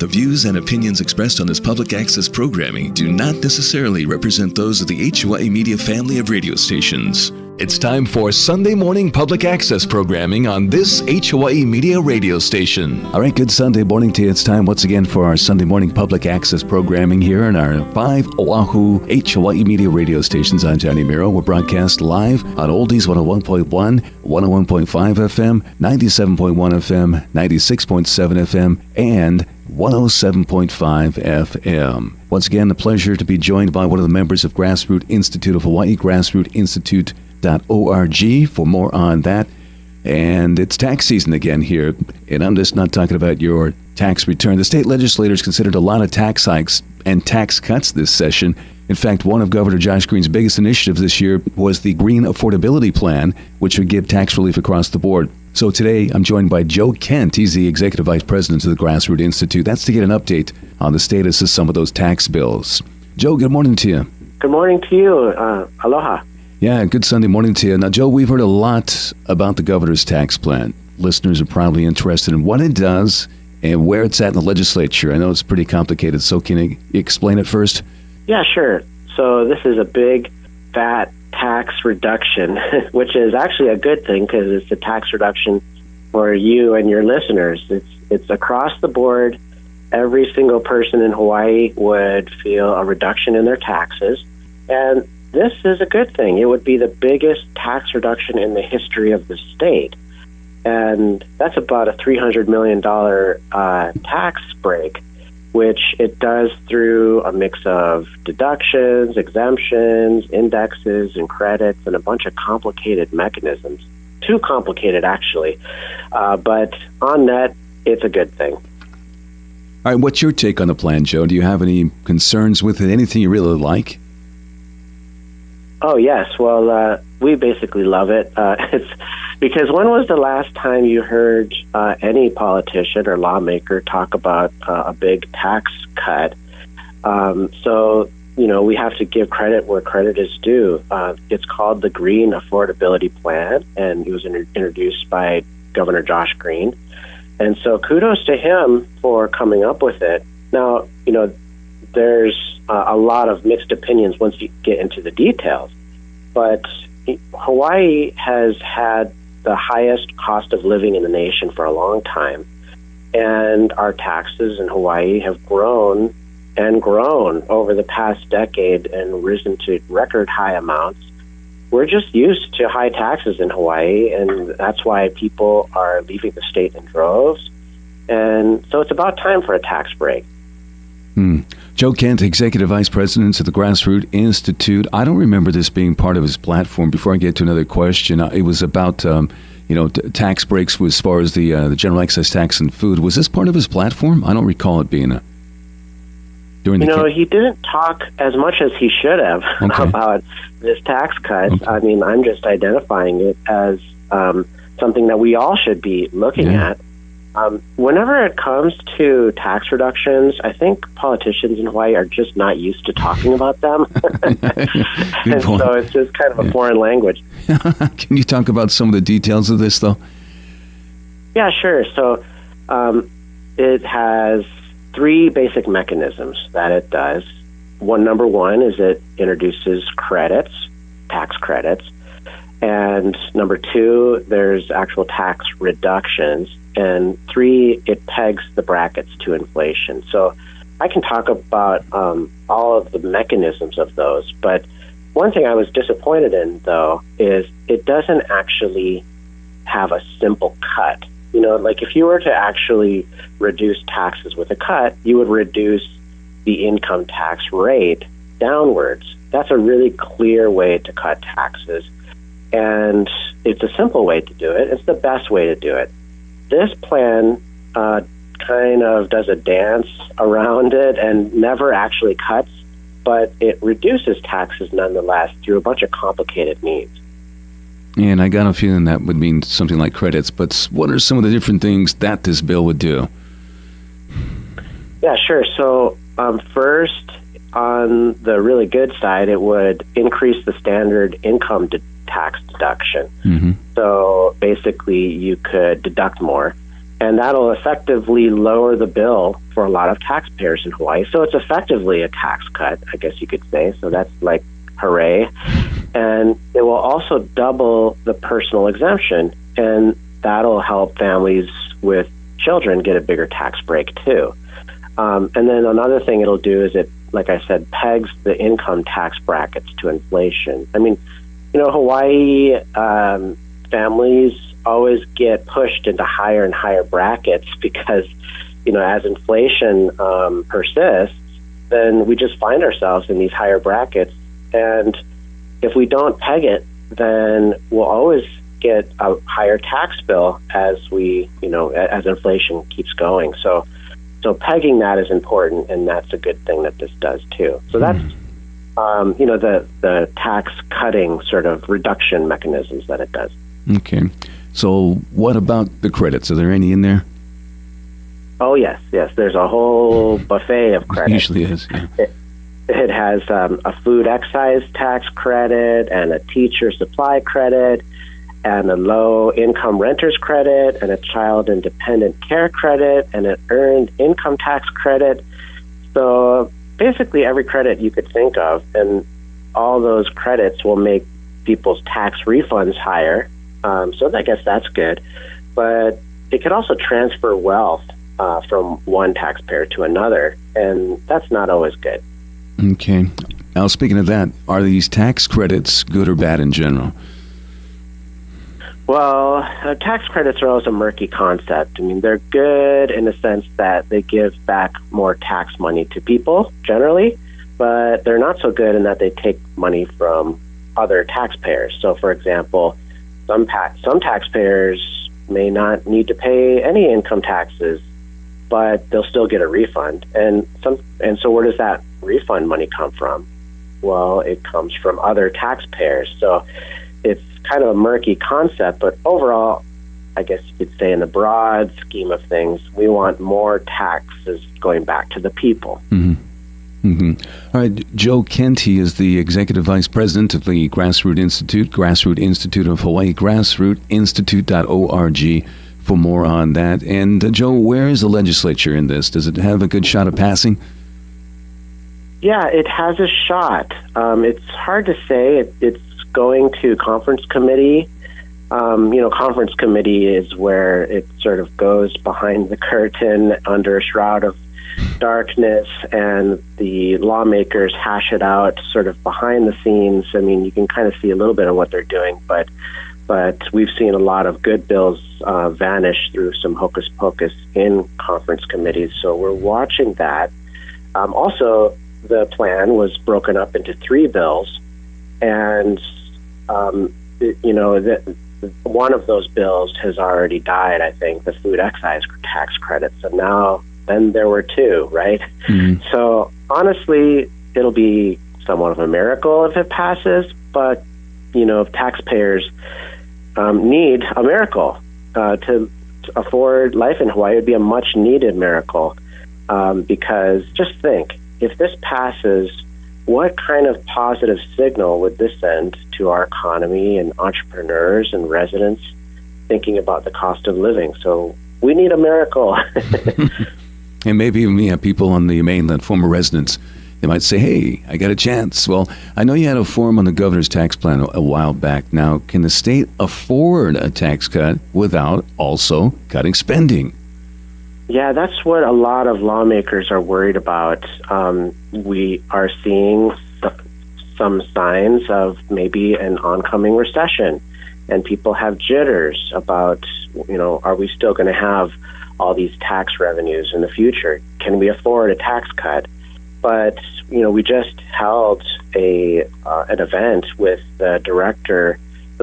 The views and opinions expressed on this public access programming do not necessarily represent those of the Hawaii Media family of radio stations. It's time for Sunday morning public access programming on this Hawaii Media radio station. All right, good Sunday morning to you. It's time once again for our Sunday morning public access programming here on our 5 Oahu Hawaii Media radio stations. I'm Johnny Miro. We're broadcast live on Oldies 101.1, 101.5 FM, 97.1 FM, 96.7 FM, and 107.5 FM. Once again, a pleasure to be joined by one of the members of Grassroot Institute of Hawaii, grassrootinstitute.org for more on that. And it's tax season again here, and I'm just not talking about your tax return. The state legislators considered a lot of tax hikes and tax cuts this session. In fact, one of Governor Josh Green's biggest initiatives this year was the Green Affordability Plan, which would give tax relief across the board. So today, I'm joined by Joe Kent. He's the Executive Vice President of the Grassroot Institute. That's to get an update on the status of some of those tax bills. Joe, good morning to you. Good morning to you. Aloha. Yeah, good Sunday morning to you. Now, Joe, we've heard a lot about the governor's tax plan. Listeners are probably interested in what it does and where it's at in the legislature. I know it's pretty complicated, so can you explain it first? Yeah, sure. So this is a big, fat tax reduction, which is actually a good thing because it's a tax reduction for you and your listeners. It's across the board. Every single person in Hawaii would feel a reduction in their taxes, and this is a good thing. It would be the biggest tax reduction in the history of the state, and that's about a $300 million tax break, which it does through a mix of deductions, exemptions, indexes, and credits, and a bunch of complicated mechanisms. Too complicated, actually. But on net, it's a good thing. All right, what's your take on the plan, Joe? Do you have any concerns with it? Anything you really like? Oh, yes. Well, we basically love it. It's because when was the last time you heard any politician or lawmaker talk about a big tax cut? So, we have to give credit where credit is due. It's called the Green Affordability Plan, and it was introduced by Governor Josh Green. And so kudos to him for coming up with it. Now, there's a lot of mixed opinions once you get into the details. But Hawaii has had the highest cost of living in the nation for a long time. And our taxes in Hawaii have grown and grown over the past decade and risen to record high amounts. We're just used to high taxes in Hawaii, and that's why people are leaving the state in droves. And so it's about time for a tax break. Joe Kent, Executive Vice President of the Grassroot Institute. I don't remember this being part of his platform. Before I get to another question, it was about tax breaks as far as the general excise tax and food. Was this part of his platform? I don't recall it being during the. He didn't talk as much as he should have about this tax cut. Okay. I mean, I'm just identifying it as something that we all should be looking at. Whenever it comes to tax reductions, I think politicians in Hawaii are just not used to talking about them. And so it's just kind of a foreign language. Can you talk about some of the details of this, though? Yeah, sure. So it has 3 basic mechanisms that it does. Number one is it introduces credits, tax credits. And number 2, there's actual tax reductions. And 3, it pegs the brackets to inflation. So I can talk about all of the mechanisms of those. But one thing I was disappointed in, though, is it doesn't actually have a simple cut. Like if you were to actually reduce taxes with a cut, you would reduce the income tax rate downwards. That's a really clear way to cut taxes. And it's a simple way to do it. It's the best way to do it. This plan kind of does a dance around it and never actually cuts, but it reduces taxes nonetheless through a bunch of complicated means. And I got a feeling that would mean something like credits, but what are some of the different things that this bill would do? Yeah, sure. So first, on the really good side, it would increase the standard income tax deduction. Mm-hmm. So basically, you could deduct more. And that'll effectively lower the bill for a lot of taxpayers in Hawaii. So it's effectively a tax cut, I guess you could say. So that's like, hooray. And it will also double the personal exemption, and that'll help families with children get a bigger tax break too. And then another thing it'll do is it, like I said, pegs the income tax brackets to inflation. I mean, Hawaii families always get pushed into higher and higher brackets because, as inflation persists, then we just find ourselves in these higher brackets. And if we don't peg it, then we'll always get a higher tax bill as as inflation keeps going. So pegging that is important, and that's a good thing that this does too. So that's the tax cutting sort of reduction mechanisms that it does. Okay. So what about the credits? Are there any in there? Oh, yes. There's a whole buffet of credits. Usually is, yeah. It has a food excise tax credit and a teacher supply credit and a low-income renter's credit and a child and dependent care credit and an earned income tax credit. So basically every credit you could think of, and all those credits will make people's tax refunds higher. So I guess that's good. But it could also transfer wealth from one taxpayer to another, and that's not always good. Okay. Now, speaking of that, are these tax credits good or bad in general? Well, tax credits are always a murky concept. I mean, they're good in the sense that they give back more tax money to people, generally, but they're not so good in that they take money from other taxpayers. So, for example, some taxpayers may not need to pay any income taxes, but they'll still get a refund. And so where does that refund money come from? Well, it comes from other taxpayers. So it's kind of a murky concept, but overall, I guess you could say in the broad scheme of things, we want more taxes going back to the people. Mm-hmm. Mm-hmm. All right, Joe Kent, he is the Executive Vice President of the Grassroot Institute of Hawaii, grassrootinstitute.org for more on that. And Joe, where is the legislature in this? Does it have a good shot of passing? Yeah, it has a shot. It's hard to say. It's going to conference committee. Conference committee is where it sort of goes behind the curtain under a shroud of darkness, and the lawmakers hash it out sort of behind the scenes. I mean, you can kind of see a little bit of what they're doing, but we've seen a lot of good bills vanish through some hocus pocus in conference committees, so we're watching that. Also, the plan was broken up into 3 bills, and one of those bills has already died, I think, the food excise tax credit. So then there were 2, right? Mm-hmm. So honestly, it'll be somewhat of a miracle if it passes, but, taxpayers need a miracle to afford life in Hawaii. It would be a much needed miracle because just think, if this passes, what kind of positive signal would this send to our economy and entrepreneurs and residents thinking about the cost of living? So we need a miracle. And maybe even people on the mainland, former residents, they might say, hey, I got a chance. Well, I know you had a forum on the governor's tax plan a while back. Now, can the state afford a tax cut without also cutting spending? Yeah, that's what a lot of lawmakers are worried about. We are seeing some signs of maybe an oncoming recession, and people have jitters about, are we still going to have all these tax revenues in the future? Can we afford a tax cut? But, we just held an event with the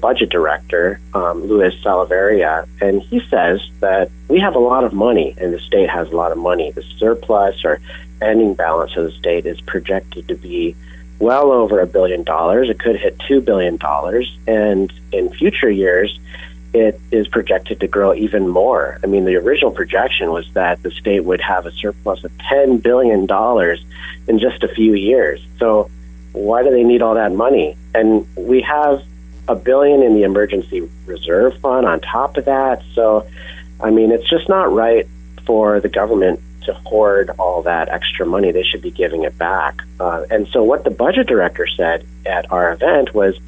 budget director, Louis Salaveria, and he says that we have a lot of money, and the state has a lot of money. The surplus or ending balance of the state is projected to be well over $1 billion. It could hit $2 billion, and in future years, it is projected to grow even more. I mean, the original projection was that the state would have a surplus of $10 billion in just a few years. So why do they need all that money? And we have $1 billion in the emergency reserve fund on top of that. So I mean, it's just not right for the government to hoard all that extra money. They should be giving it back. And so what the budget director said at our event was,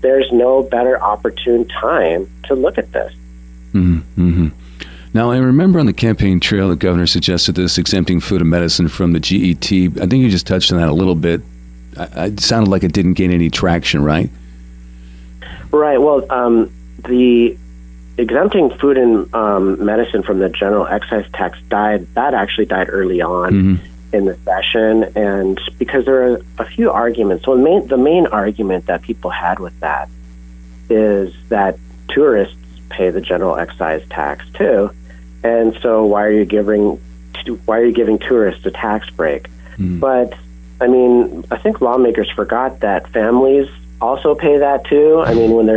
there's no better opportune time to look at this. Mm-hmm. Now, I remember on the campaign trail, the governor suggested this, exempting food and medicine from the GET. I think you just touched on that a little bit. It sounded like it didn't gain any traction, right? Right. Well, the exempting food and medicine from the general excise tax actually died early on in the session, and because there are a few arguments. So the main argument that people had with that is that tourists pay the general excise tax too, and so why are you giving tourists a tax break? But I mean, I think lawmakers forgot that families also pay that too. I mean, when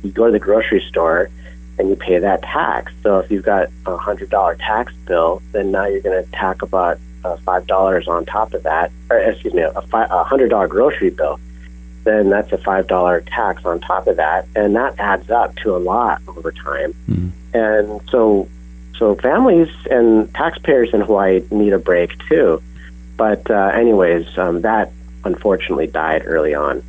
you go to the grocery store and you pay that tax. So if you've got $100 tax bill, then now you're going to tack about $5 on top of that, or excuse me, a $100 grocery bill. Then that's a $5 tax on top of that, and that adds up to a lot over time. And so families and taxpayers in Hawaii need a break too. But anyways, that unfortunately died early on.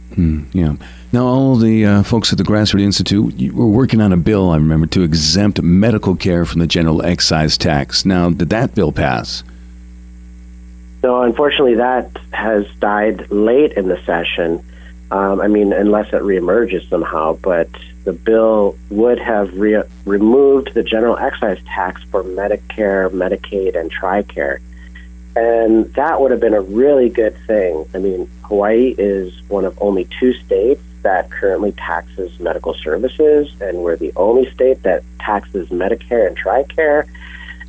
Yeah. Now, all the folks at the Grassroots Institute, you were working on a bill, I remember, to exempt medical care from the general excise tax. Now, did that bill pass? No, unfortunately, that has died late in the session. I mean, unless it reemerges somehow, but the bill would have removed the general excise tax for Medicare, Medicaid, and TRICARE. And that would have been a really good thing. I mean, Hawaii is one of only 2 states that currently taxes medical services, and we're the only state that taxes Medicare and TRICARE.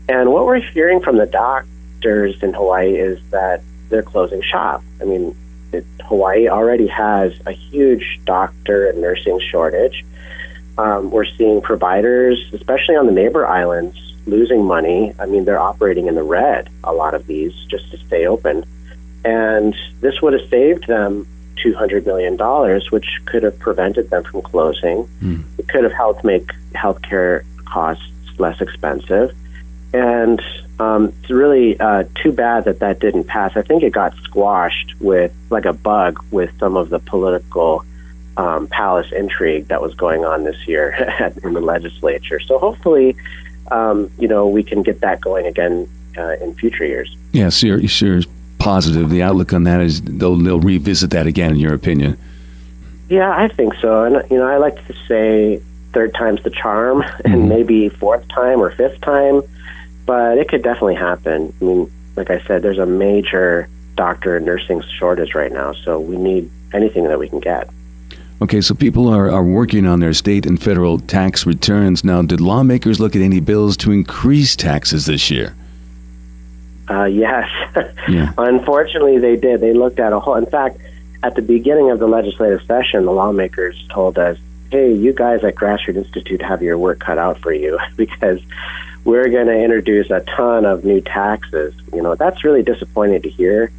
And what we're hearing from the doctors in Hawaii is that they're closing shop. I mean, Hawaii already has a huge doctor and nursing shortage. We're seeing providers, especially on the neighbor islands, losing money. I mean, they're operating in the red, a lot of these, just to stay open. And this would have saved them $200 million, which could have prevented them from closing. It could have helped make healthcare costs less expensive. And it's really too bad that didn't pass. I think it got squashed with, like a bug, with some of the political palace intrigue that was going on this year in the legislature. So hopefully, we can get that going again in future years. Yeah, so you're positive. The outlook on that is they'll revisit that again, in your opinion. Yeah, I think so. And, I like to say third time's the charm, and maybe fourth time or fifth time, but it could definitely happen. I mean, like I said, there's a major doctor and nursing shortage right now, so we need anything that we can get. Okay, so people are working on their state and federal tax returns. Now, did lawmakers look at any bills to increase taxes this year? Yes. Yeah. Unfortunately, they did. They looked at a whole... In fact, at the beginning of the legislative session, the lawmakers told us, hey, you guys at Grassroots Institute have your work cut out for you because we're going to introduce a ton of new taxes. That's really disappointing to hear,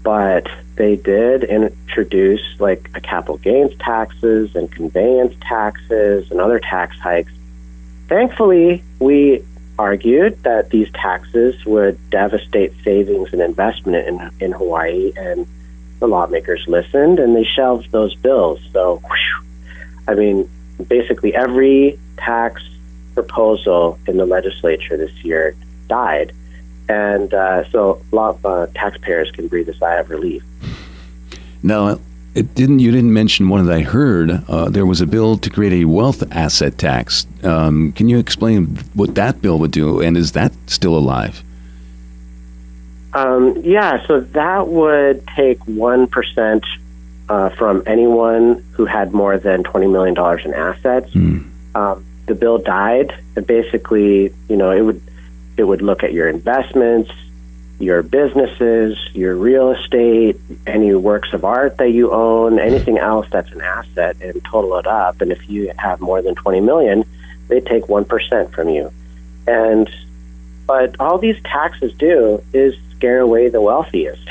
but they did introduce like a capital gains taxes and conveyance taxes and other tax hikes. Thankfully, we argued that these taxes would devastate savings and investment in Hawaii, and the lawmakers listened and they shelved those bills. So, I mean, basically every tax proposal in the legislature this year died. And so a lot of taxpayers can breathe a sigh of relief. Now, you didn't mention one that I heard. There was a bill to create a wealth asset tax. Can you explain what that bill would do, and is that still alive? Yeah, so that would take 1% from anyone who had more than $20 million in assets. The bill died, and basically, it would look at your investments, your businesses, your real estate, any works of art that you own, anything else that's an asset, and total it up. And if you have more than 20 million, they take 1% from you. But all these taxes do is scare away the wealthiest.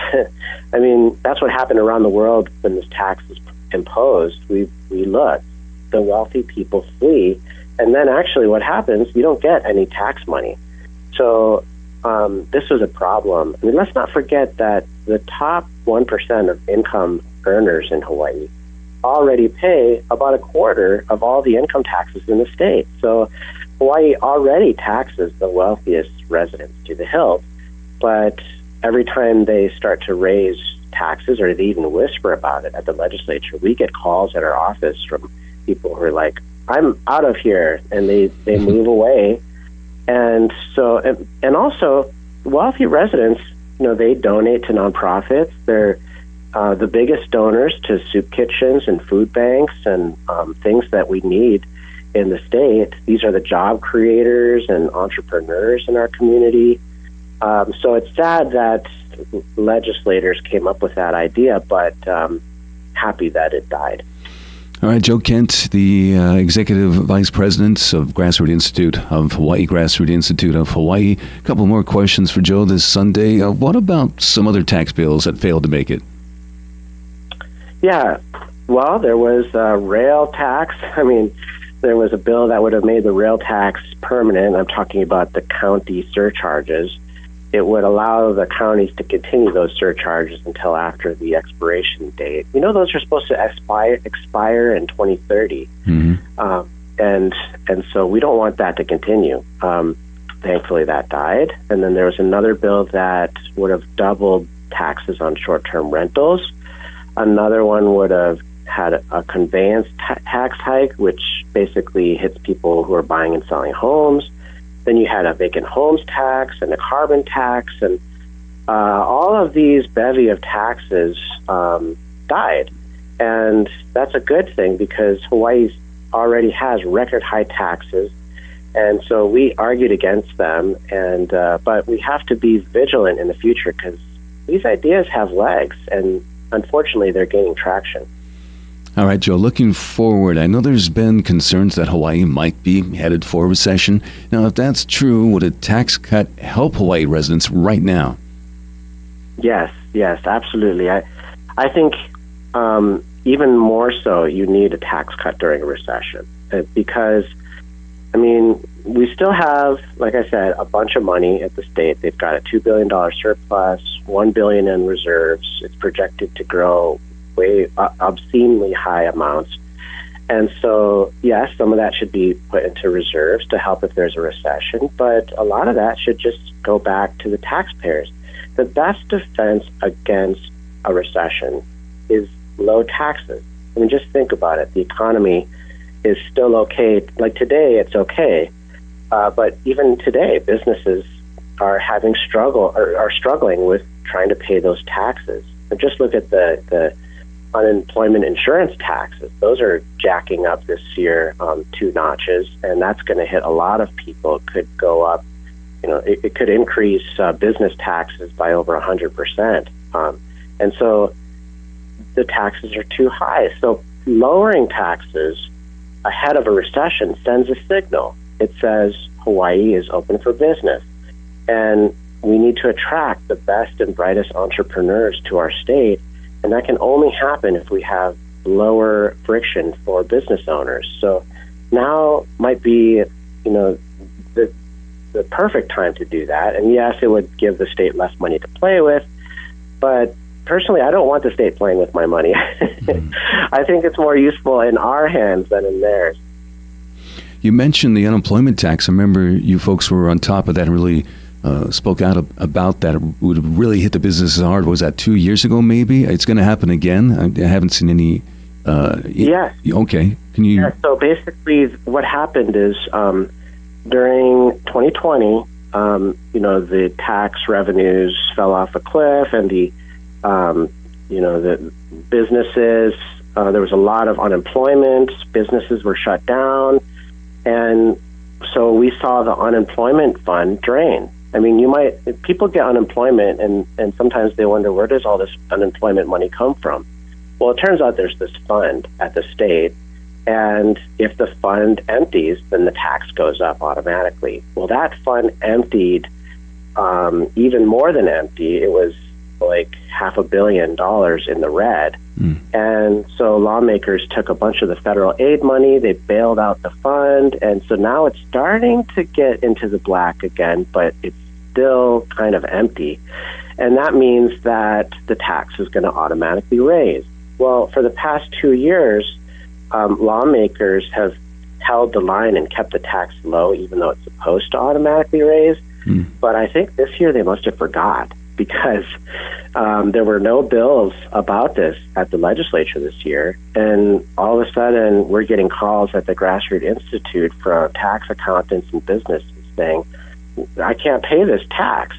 I mean, that's what happened around the world when this tax was imposed. We look, the wealthy people flee, And then actually what happens, you don't get any tax money. So this was a problem. I mean, let's not forget that the top 1% of income earners in Hawaii already pay about a quarter of all the income taxes in the state. So Hawaii already taxes the wealthiest residents to the hilt, but every time they start to raise taxes, or they even whisper about it at the legislature, we get calls at our office from people who are like, I'm out of here, and they move away. And so, and also, wealthy residents, they donate to nonprofits. They're the biggest donors to soup kitchens and food banks and things that we need in the state. These are the job creators and entrepreneurs in our community. So it's sad that legislators came up with that idea, but happy that it died. All right, Joe Kent, the Executive Vice President of Grassroots Institute of Hawaii, Grassroots Institute of Hawaii. A couple more questions for Joe this Sunday. What about some other tax bills that failed to make it? Yeah, well, there was a rail tax. I mean, there was a bill that would have made the rail tax permanent. I'm talking about the county surcharges. It would allow the counties to continue those surcharges until after the expiration date. Those are supposed to expire in 2030. Mm-hmm. And so we don't want that to continue. Thankfully, that died. And then there was another bill that would have doubled taxes on short-term rentals. Another one would have had a conveyance tax hike, which basically hits people who are buying and selling homes. Then you had a vacant homes tax and a carbon tax, and all of these bevy of taxes died. And that's a good thing because Hawaii already has record high taxes, and so we argued against them. And but we have to be vigilant in the future because these ideas have legs, and unfortunately, they're gaining traction. All right, Joe, looking forward, I know there's been concerns that Hawaii might be headed for a recession. Now, if that's true, would a tax cut help Hawaii residents right now? Yes, absolutely. I think even more so, you need a tax cut during a recession because, I mean, we still have, like I said, a bunch of money at the state. They've got a $2 billion surplus, $1 billion in reserves. It's projected to grow way obscenely high amounts. And so, yes, some of that should be put into reserves to help if there's a recession, but a lot of that should just go back to the taxpayers. The best defense against a recession is low taxes. I mean, just think about it. The economy is still okay. Like today, it's okay. But even today, businesses are struggling with trying to pay those taxes. And just look at the unemployment insurance taxes. Those are jacking up this year 2 notches, and that's going to hit a lot of people. It could go up, it could increase business taxes by over 100%. And so the taxes are too high. So lowering taxes ahead of a recession sends a signal. It says Hawaii is open for business, and we need to attract the best and brightest entrepreneurs to our state. And that can only happen if we have lower friction for business owners. So now might be, the perfect time to do that. And yes, it would give the state less money to play with. But personally, I don't want the state playing with my money. I think it's more useful in our hands than in theirs. You mentioned the unemployment tax. I remember you folks were on top of that and really spoke out about that. It would really hit the businesses hard. Was that 2 years ago, maybe? It's going to happen again? I haven't seen any... Yes. Okay. Can you... Yeah, so basically what happened is during 2020, the tax revenues fell off a cliff, and the businesses, there was a lot of unemployment. Businesses were shut down. And so we saw the unemployment fund drain. I mean, people get unemployment, and sometimes they wonder, where does all this unemployment money come from? Well, it turns out there's this fund at the state, and if the fund empties, then the tax goes up automatically. Well, that fund emptied even more than empty. It was like $500 million in the red. And so lawmakers took a bunch of the federal aid money, they bailed out the fund, and so now it's starting to get into the black again, but it's still kind of empty. And that means that the tax is going to automatically raise. Well, for the past 2 years, lawmakers have held the line and kept the tax low, even though it's supposed to automatically raise. But I think this year they must have forgot, because there were no bills about this at the legislature this year. And all of a sudden, we're getting calls at the Grassroots Institute from tax accountants and businesses saying, I can't pay this tax.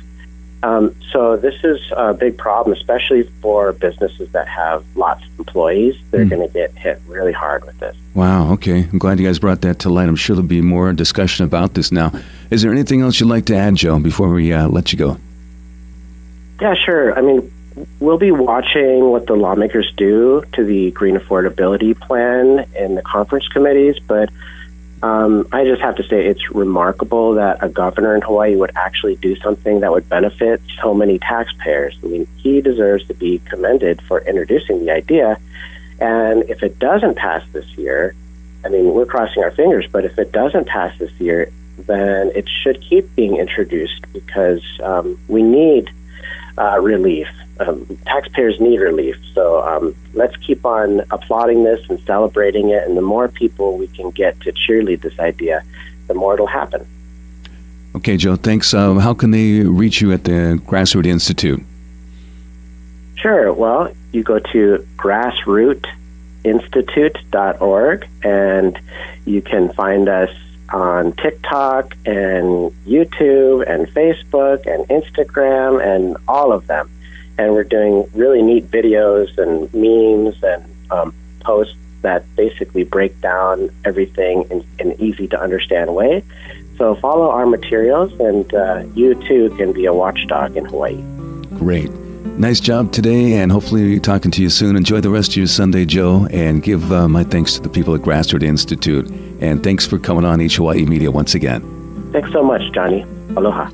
So this is a big problem, especially for businesses that have lots of employees. They're going to get hit really hard with this. Wow, okay. I'm glad you guys brought that to light. I'm sure there'll be more discussion about this now. Is there anything else you'd like to add, Joe, before we let you go? Yeah, sure. I mean, we'll be watching what the lawmakers do to the green affordability plan in the conference committees, but I just have to say it's remarkable that a governor in Hawaii would actually do something that would benefit so many taxpayers. I mean, he deserves to be commended for introducing the idea. And if it doesn't pass this year, I mean, we're crossing our fingers, but if it doesn't pass this year, then it should keep being introduced, because we need relief. Taxpayers need relief. So let's keep on applauding this and celebrating it. And the more people we can get to cheerlead this idea, the more it'll happen. Okay, Joe, thanks. How can they reach you at the Grassroots Institute? Sure. Well, you go to grassrootinstitute.org, and you can find us on TikTok and YouTube and Facebook and Instagram and all of them. And we're doing really neat videos and memes and posts that basically break down everything in an easy-to-understand way. So follow our materials, and you, too, can be a watchdog in Hawaii. Great. Nice job today, and hopefully talking to you soon. Enjoy the rest of your Sunday, Joe, and give my thanks to the people at Grassroots Institute. And thanks for coming on Hawaii Media once again. Thanks so much, Johnny. Aloha.